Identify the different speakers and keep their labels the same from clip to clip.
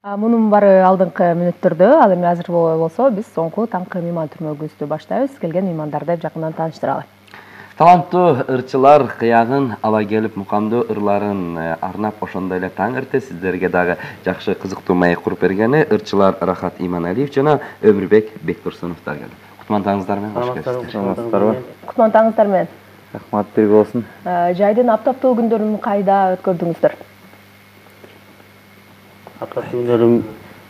Speaker 1: Мунун бары алдыңкы мүнөттөрдө, ал эми азыр болсо биз соңку таңкы мейман түрмөгүбүздү баштайбыз. Келген меймандарды жакындан тааныштыралы.
Speaker 2: Таланттуу ырчылар кыягын ала келип мукамдуу ырларын арнап ошондой эле таң эрте сиздерге дагы жакшы кызыктуу маек куруп бергени ырчылар Рахат Иманалиев жана Өмүрбек Бектурсуновдор келди. Кутмандагыңыздар менен кош келипсиздер.
Speaker 3: Саламатсыздарбы?
Speaker 1: Кутмандагыңыздар менен.
Speaker 3: Рахмат бирге болсун.
Speaker 1: Жайдын аптаптуу күндөрүн кайда өткөрдүңүздөр?
Speaker 4: Аптаптуу күндөрүм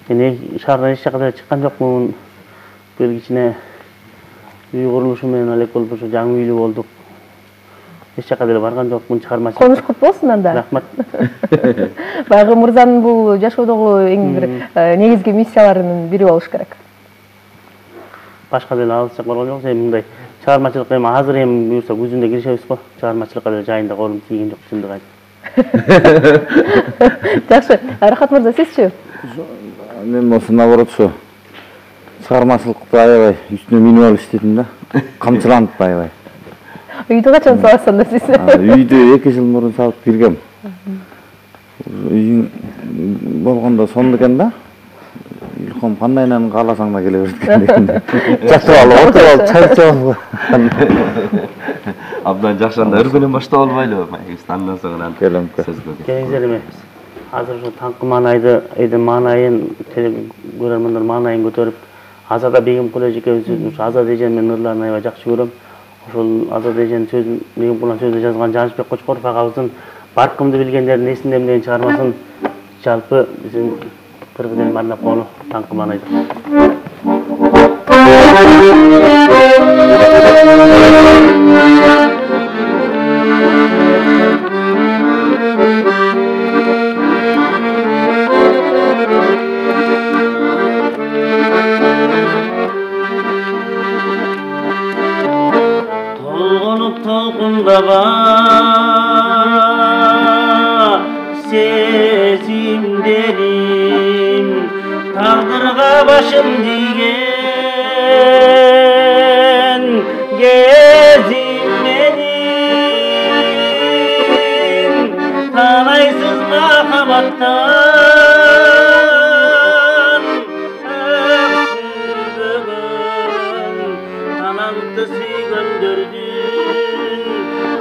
Speaker 4: эне шаардан эч жака да чыккан жокмун. Бир кичине үй курулушу менен алек болуп ошо жаңы үйлүү болдук. Эч жака деле барган жокмун, чыгармачылык.
Speaker 1: Конуш кут болсун анда.
Speaker 4: Рахмат.
Speaker 1: Баягы мырзанын бул жашоодогу эң бир негизги миссияларынын бири болуш керек.
Speaker 4: Башка деле алыс барган жокпуз, эми мындай чыгармачылык эми азыр эми буюрса күзүндө киришебиз го. Чыгармачылыкка деле жайында колум тийген жок, чындыгы айтып.
Speaker 1: Жакшы. Рахат мырза, сизчи?
Speaker 3: Мен болсо наоборот ушу чыгармачылыкты аябай үстүнө минип алып иштедим да. Камчыланып аябай.
Speaker 1: Үйдү качан саласыз анда сиз?
Speaker 3: Үйдү 2 жыл мурун салып киргем. Үйүң болгондо сонду экен да. Илхом кандайынан кааласаң да келе берет. Жакшы алып отуруп чайчап.
Speaker 2: Абдан жакшы, анда өргөнөн баштап албайлыбы? Маегибизди андан соң сөзгө
Speaker 4: келиңиздер эми. Азыр ушу таңкы маанайды, маанайын, көрөрмөндөр маанайын көтөрүп, Азада Бегимкул эжекебиздин ушу Азат эженин мен ырларын аябай жакшы көрөм. Ошол Азат эженин сөзүн, Бегимкулдун сөзүн жазган Жанышбек Кочкоров агабыздын Баркымды билгендердин эсиндемин деген чыгармасын жалпы биздин кыргыз элине арнап койгону таңкы маанайды. Sezimlerim taqdırga başım diyen gezim benim talaysız mahabattan öksürdüğün talantı süygöndürdün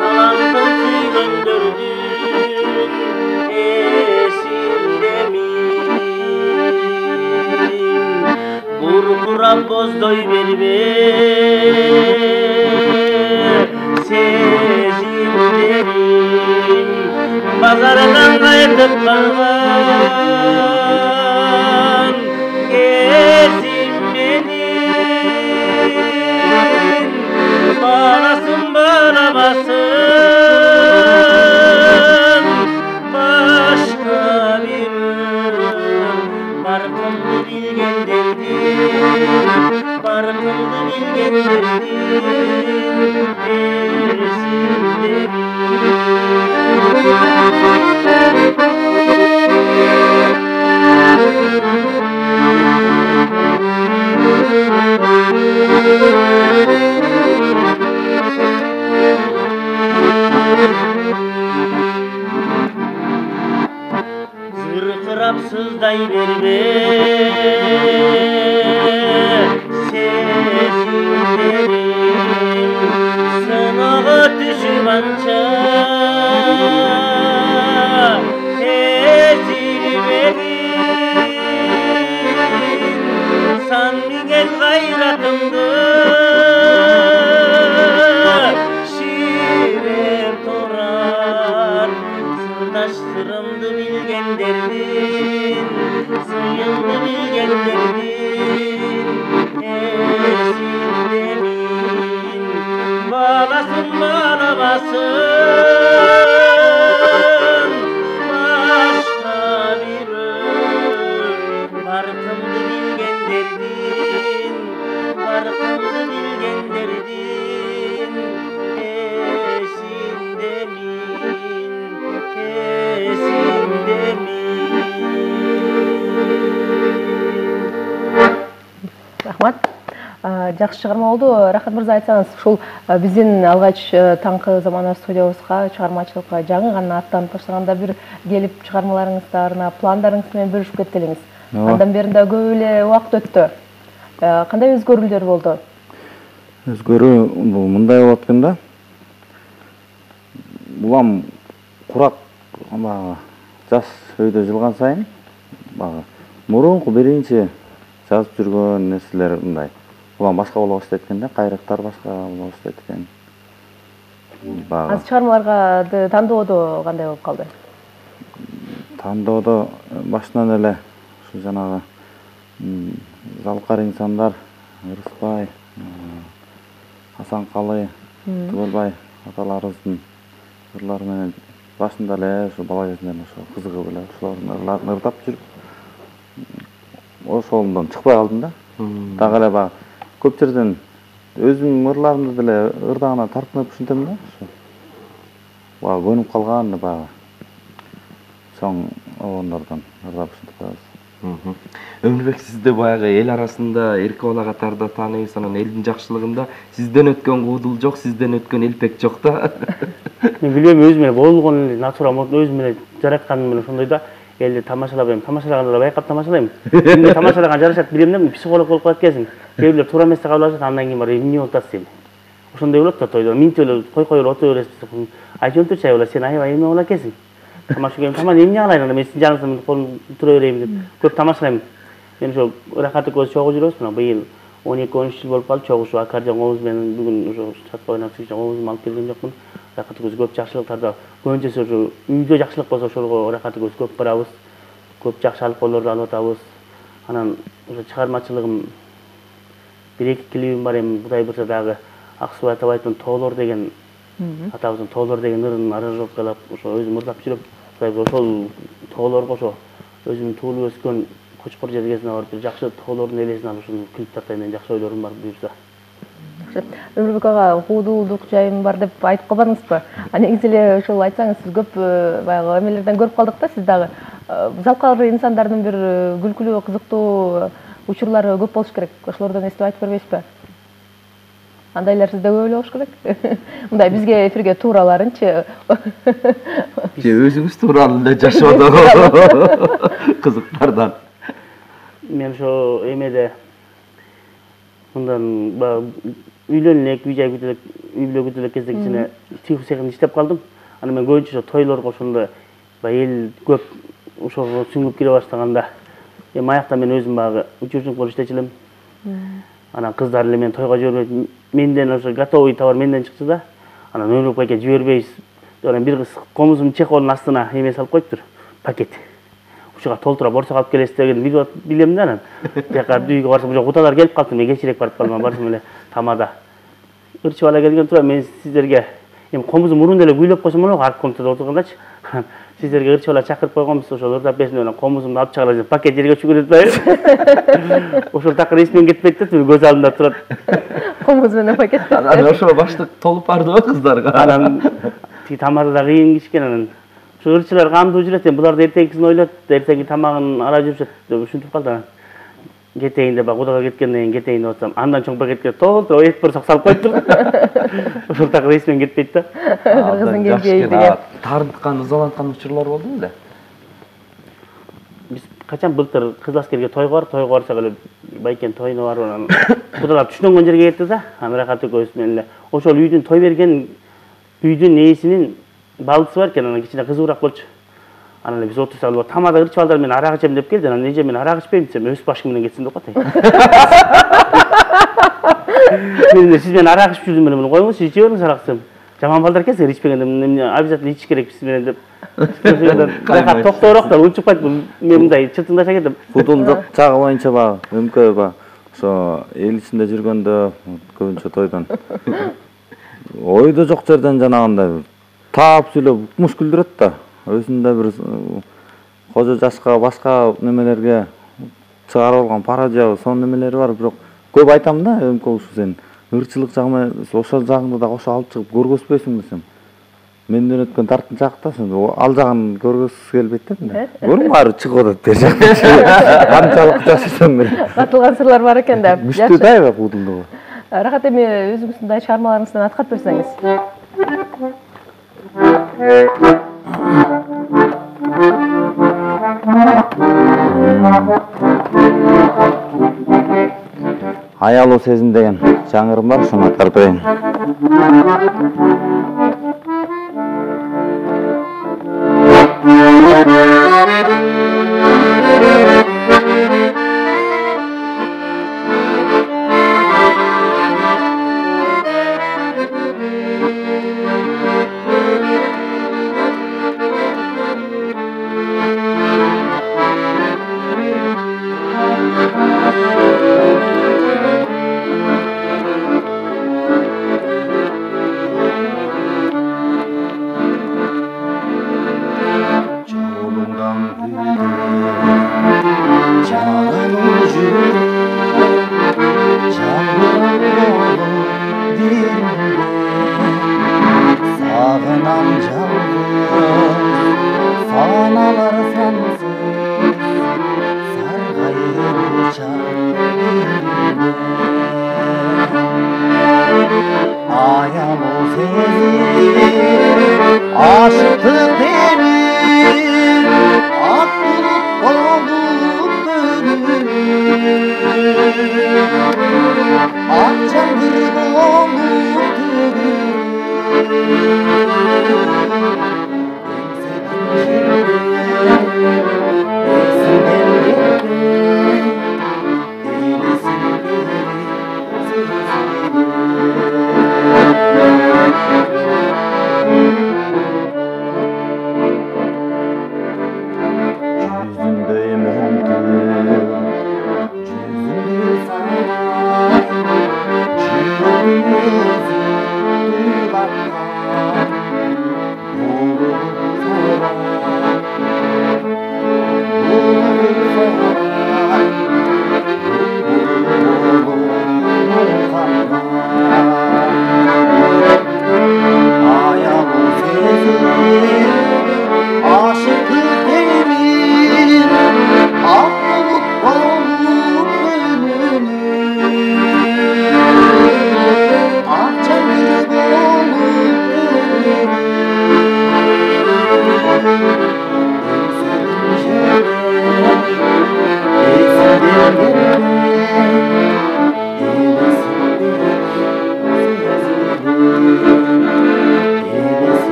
Speaker 4: talantı süygöndürdün Kurkuram bozdoy berbe sezimlerim Bazardan kaytıp kalgan gezim benim Bağlasın bağlamasın başka bir Barkımdı bilgenlerdir Barkımdı bilgenlerdir Ersinlerim Zırkırap sızday verme sezimlerim Sınağa düşüp anca ezilmedim San bilgen gayratımdı şiirem torar Sırdaştırımdı bilgenlerin Sıyıldı bilgenlerin Esindemin Bağlasın bağlamasın
Speaker 1: Жакшы чыгарма болду. Рахат мырза, айтсаңыз, ушул биздин алгач таңкы замана студиябызга, чыгармачылыкка жаңы гана аттанып баштаганда бир келип чыгармаларыңыздарына, пландарыңыз менен бөлүшүп кетти. Андан бери да көп эле убакыт өттү. Кандай өзгөрүүлөр болду?
Speaker 3: Өзгөрүү бул мындай болот экен да. Булам курак жаш өйдө жылган сайын мурунку биринчи жазып жүргөн нерселер мындай. Булам башка боло баштайт экен да, кайрактар башка боло баштайт экен.
Speaker 1: Азыр чыгармаларга тандоодо кандай болуп калды?
Speaker 3: Тандоодо башынан эле ушу жанагы залкар инсандар, Ырысбай, Асанкалы, Түгөлбай аталарыбыздын ырлары менен башында эле ушу бала кезинен ошо кызыгып эле ошолордун ырларын ырдап жүрүп ошондон чыкпай калдым да. Дагы эле көп жерден өзүмдүн ырларымды деле ырдагана тартынып ушинтем да. Ошо көнүп калган чоң обондордон ырдап ушинтип коебуз.
Speaker 2: Өмүрбек, сизди баягы эл арасында эрке бала катарда тааныйбыз, анан элдин жакшылыгында сизден өткөн куудул жок, сизден өткөн элпек жок да.
Speaker 4: Мен билбейм, өзүмө болгон эле натура өзүм эле жаратканым менен ошондой да. Элди тамашалабайм, тамашалаганда да байкап тамашалайм. Эмне тамашалаган жарашат билем да, психолог болуп калат экенсиң. Кээ бирлер туура эмес кабыл алышат, андан кийин барып эмне болуп атасыз дейм. Ошондой болот да тойдо. Минтип эле койкой эле отура бересиз. Айтып чай болот, сен аябай эме болот экенсиң. Тамаша көрөм, таман эмне кылайын анда, мен сиздин жаныңызда колум тура берейин деп көп тамашалайм. Мен ошо Рахат экөөбүз чогуу жүрөбүз, быйыл 12-13 жыл болуп калды чогуу аккордеон кообуз менен бүгүн ошо чатпа ойноп кообузду алып келген жокмун. Рахат экөөбүз көп жакшылыктарда, көбүнчөсү ошо үйдө жакшылык болсо ошолго Рахат экөөбүз көп барабыз. Көп жакшы алкоолорду алып атабыз. Анан ошо чыгармачылыгым 1-2 клибим бар эми, Кудай буйрса дагы Аксубай Атабаевдин Тоолор деген атабыздын Тоолор деген ырын аранжировкалап ошо өзүм ырдап жүрөм. Кудай буйрса ошол тоолорго ошо өзүмдүн туулуп өскөн Кочкор жергесине барып бир жакшы тоолордун элесин алып ушуну клип тартайын деген жакшы ойлорум бар буйрса.
Speaker 1: Өмүрбек ага, куудулдук жайым бар деп айтып калбадыңызбы? Негизи эле ошол айтсаңыз, сиз көп баягы эмелерден көрүп калдык да, сиз дагы залкар инсандардын бир күлкүлүү, кызыктуу учурлары көп болуш керек. Ошолордон эстеп айтып бербейсизби? Андайлар сизде көп эле болуш керек. Мындай бизге эфирге туураларынчы.
Speaker 2: Өзүңүз тууралуу эле жашоодо кызыктардан.
Speaker 4: Мен ошо эмеде мындан үйлөнүлүк, үй жай бүтүлүк, үй бүлө бүтүлүк кезде кичине тиху секинд иштеп калдым. Аны мен көбүнчө ошо тойлорго ошондо эл көп ошого сүңгүп кире баштаганда эми аякта мен өзүм багы учурчулук болуп иштечү элем. Анан кыздар эле мен тойго жибербейт. Менден ошо готовый товар менден чыкты да. Анан Өмүрбек байке жибербейбиз. Анан бир кыз комузун чехолдун астына эме салып коюптур, пакет. Ушуга толтура борсок алып келесиз деген билем да. Анан бияка үйгө барсам ошо куталар келип калыптыр. Мен кечирээк барып калдым, барсам эле тамада. Ырчы бала келген тура, мен сиздерге эми комузун мурун эле күйлөп койсом болобу, арткомтада отургандачы. Сиздерге ырчы бала чакырып койгонбуз, ошол ырдап берсин менен комузумду алып чыгара деп пакет жерге түшүрүп атпайбы. Ошол такыр эсимен кетпейт да, көз алдымда турат.
Speaker 1: Комуз менен пакет.
Speaker 2: Анан ошо баштык толуп бардыбы кыздарга?
Speaker 4: Анан тамада кыйын кишкен, анан ошо ырчылар кандуу жүрөт, буларды эртеңкисин ойлойт, эртеңки тамагын ара жүрүшөт деп ушинтип калды. Анан кетейин деп кудага кеткенден кийин кетейин деп атсам, андан чоң пакетке толтура эт борсок салып коюптур. Ошол такыр эсимен кетпейт да.
Speaker 1: Кыздын келбейди деген.
Speaker 2: Тарынткан, ызаланткан учурлар болду беле?
Speaker 4: Биз качан былтыр кыз аскерге тойго барсак эле байкенин тоюна барып анан кудалар түшүнгөн жерге кетти да. Анан Рахат экөөбүз менен эле ошол үйдүн той берген үйдүн ээсинин балдысы бар экен, анан кичине кызуураак болчу. Анан биз отурсак тамада ырчы балдар менен арак ичем деп келди. Анан эже мен арак ичпейм десем, өз башым менен кетсин деп атат. Мен сиз менен арак ичип жүрдүм менен коюңуз, сиз иче бериңиз арак десем. Жаман балдар экенсиңер, ичпегенде эмне обязательно ичиш керек сиз менен деп. Рахат токтороктор унчукпайт, мен мындай чытыңдаша кетем.
Speaker 3: Куудулдук чагы боюнча өмкө ошо эл ичинде жүргөндө көбүнчө тойдон ойдо жок жерден жанагындай таап сүйлөп укмуш күлдүрөт да. Өзүндө бир кожо жашка башка немелерге чыгарып алган пародия сонун немелери бар, бирок көп айтам да, өмкө ушу сен ырчылык жагы ошол жагыңды да кошо алып чыгып көргөзбөйсүң десем. Менден өткөн тартынчакта ал жагын көргүсү келбейт да мына. Көрүң ары чыгып атат бер жакка. Канчалык жашасам эле.
Speaker 1: Катылган сырлар бар экен да.
Speaker 3: Күчтүү да аябай куудулдугу.
Speaker 1: Рахат эми өзүңүздүн чыгармаларыңыздан аткарып берсеңиз.
Speaker 3: Аялуу сезим деген жаңырым бар, шуну аткарып берейин.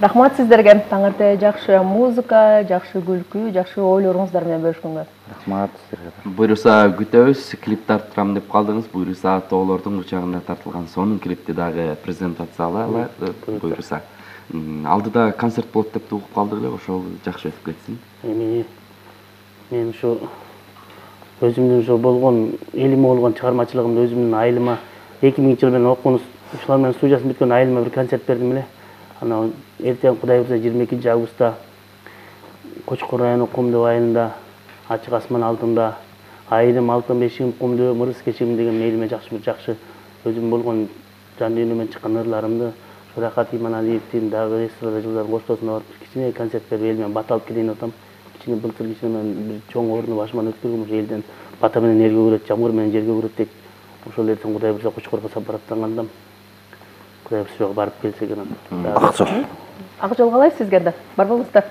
Speaker 1: Рахмат сиздерге. Таңырте жакшы музыка, жакшы күлкү, жакшы ойлоруңуздар менен бөлүшкөнгө.
Speaker 3: Рахмат сизерге.
Speaker 2: Буюрса күтөбүз, клип тарттырам деп калдыңыз. Буюрса тоолордун учагында тартылган сонун клипти дагы презентациялайлы. Буюрса алдыда концерт болот деп угуп калдык эле, ошол жакшы өтүп кетсин.
Speaker 4: Мен ушу өзүмдүн ушу болгон элиме болгон чыгармачылыгымды өзүмдүн айылыма 2000-жылы мен окуунуз ушулар менен студиясын бүткөн айылыма бир концерт бердим эле. Ана эртең Кудай буйрса 22 августта Кочкор району Кумду айылында ачык асман алтында айылым алтын бешигим кумду мырыс кечигим деген элиме жакшы өзүм болгон жан дүйнөмөн чыккан ырларымды Рахат Иманалиевдин дагы эстрада жылдардын коштоосуна барып кичине концерт берип эл менен бата алып келейин атам. Кичине былтыр кичине бир чоң орунду башыман өткөргөм, ушу элден бата менен элге көрөт, жамгыр менен жерге көрөт дейт. Ошол эртең Кудай буйрса Кочкорго сапараттанганда Кудай буйрса барып келсе экен.
Speaker 3: Акжол.
Speaker 1: Акжол калай сизге да? Бар болуңуздар.